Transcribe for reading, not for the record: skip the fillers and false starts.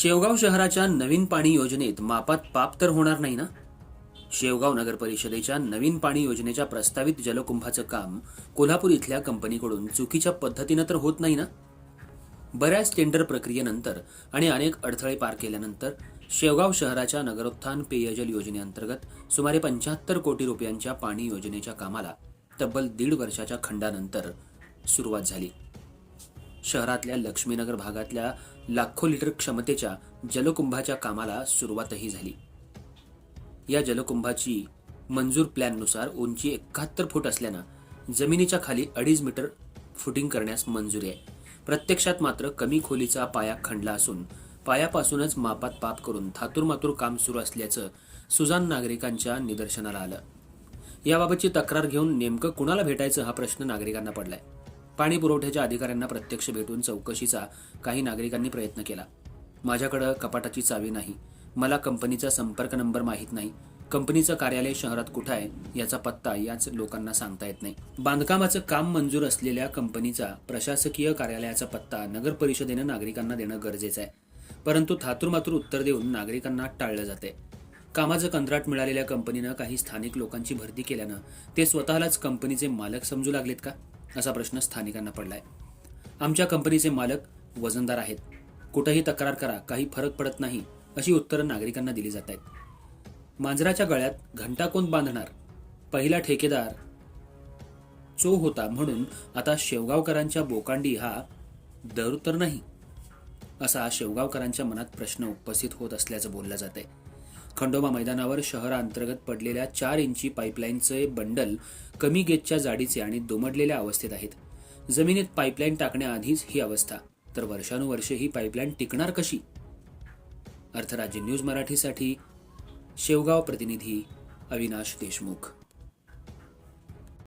शेवगाव शहराच्या नवीन पाणी योजनेत मापात पाप तर होणार नाही ना? शेवगाव नगर परिषदेच्या नवीन पाणी योजनेच्या प्रस्तावित जलकुंभाचं काम कोल्हापूर इथल्या कंपनीकडून चुकीच्या पद्धतीनं तर होत नाही ना? बऱ्याच टेंडर प्रक्रियेनंतर आणि अनेक अडथळे पार केल्यानंतर शेवगाव शहराच्या नगरोत्थान पेयजल योजनेअंतर्गत सुमारे 75 कोटी रुपयांच्या पाणी योजनेच्या कामाला तब्बल 1.5 वर्षाच्या खंडानंतर सुरुवात झाली. शहरातल्या लक्ष्मीनगर भागातल्या लाखो लिटर क्षमतेच्या जलकुंभाच्या कामाला सुरुवातही झाली. या जलकुंभाची मंजूर प्लॅननुसार उंची 71 फूट असल्यानं जमिनीच्या खाली 2.5 मीटर फुटिंग करण्यास मंजुरी आहे. प्रत्यक्षात मात्र कमी खोलीचा पाया खणला असून पायापासूनच मापात पाप करून थातूरमातूर काम सुरू असल्याचं सुजाण नागरिकांच्या निदर्शनाला आलं. याबाबतची तक्रार घेऊन नेमकं कुणाला भेटायचं हा प्रश्न नागरिकांना पडलाय. पाणी पुरवठ्याच्या अधिकाऱ्यांना प्रत्यक्ष भेटून चौकशीचा काही नागरिकांनी प्रयत्न केला. माझ्याकडे कपाटाची चावी नाही, मला कंपनीचा संपर्क नंबर माहीत नाही, कंपनीचं कार्यालय शहरात कुठं आहे याचा पत्ता याच लोकांना सांगता येत नाही. बांधकामाचं काम मंजूर असलेल्या कंपनीचा प्रशासकीय कार्यालयाचा पत्ता नगर परिषदेनं नागरिकांना देणं गरजेचं आहे. परंतु थातूरमातूर उत्तर देऊन नागरिकांना टाळलं जाते. कामाचं कंत्राट मिळालेल्या कंपनीनं काही स्थानिक लोकांची भरती केल्यानं ते स्वतःलाच कंपनीचे मालक समजू लागलेत का, असा प्रश्न स्थानिकांना पडलाय. आमच्या कंपनीचे मालक वजनदार आहेत, कुठेही तक्रार करा, काही फरक पडत नाही, अशी उत्तरं नागरिकांना दिली जात आहेत. मांजराच्या गळ्यात घंटा कोण बांधणार? पहिला ठेकेदार चो होता म्हणून आता शेवगावकरांच्या बोकांडी हा दर तर नाही, असा शेवगावकरांच्या मनात प्रश्न उपस्थित होत असल्याचं बोललं जात आहे. खंडोबा मैदानावर शहराअंतर्गत पडलेल्या 4 इंची पाईपलाईनचे बंडल कमी गेजच्या जाडीचे आणि दुमडलेल्या अवस्थेत आहेत. जमिनीत पाईपलाईन टाकण्याआधीच ही अवस्था, तर वर्षानुवर्षे ही पाईपलाईन टिकणार कशी? अर्थराज्य न्यूज मराठीसाठी शेवगाव प्रतिनिधी अविनाश देशमुख.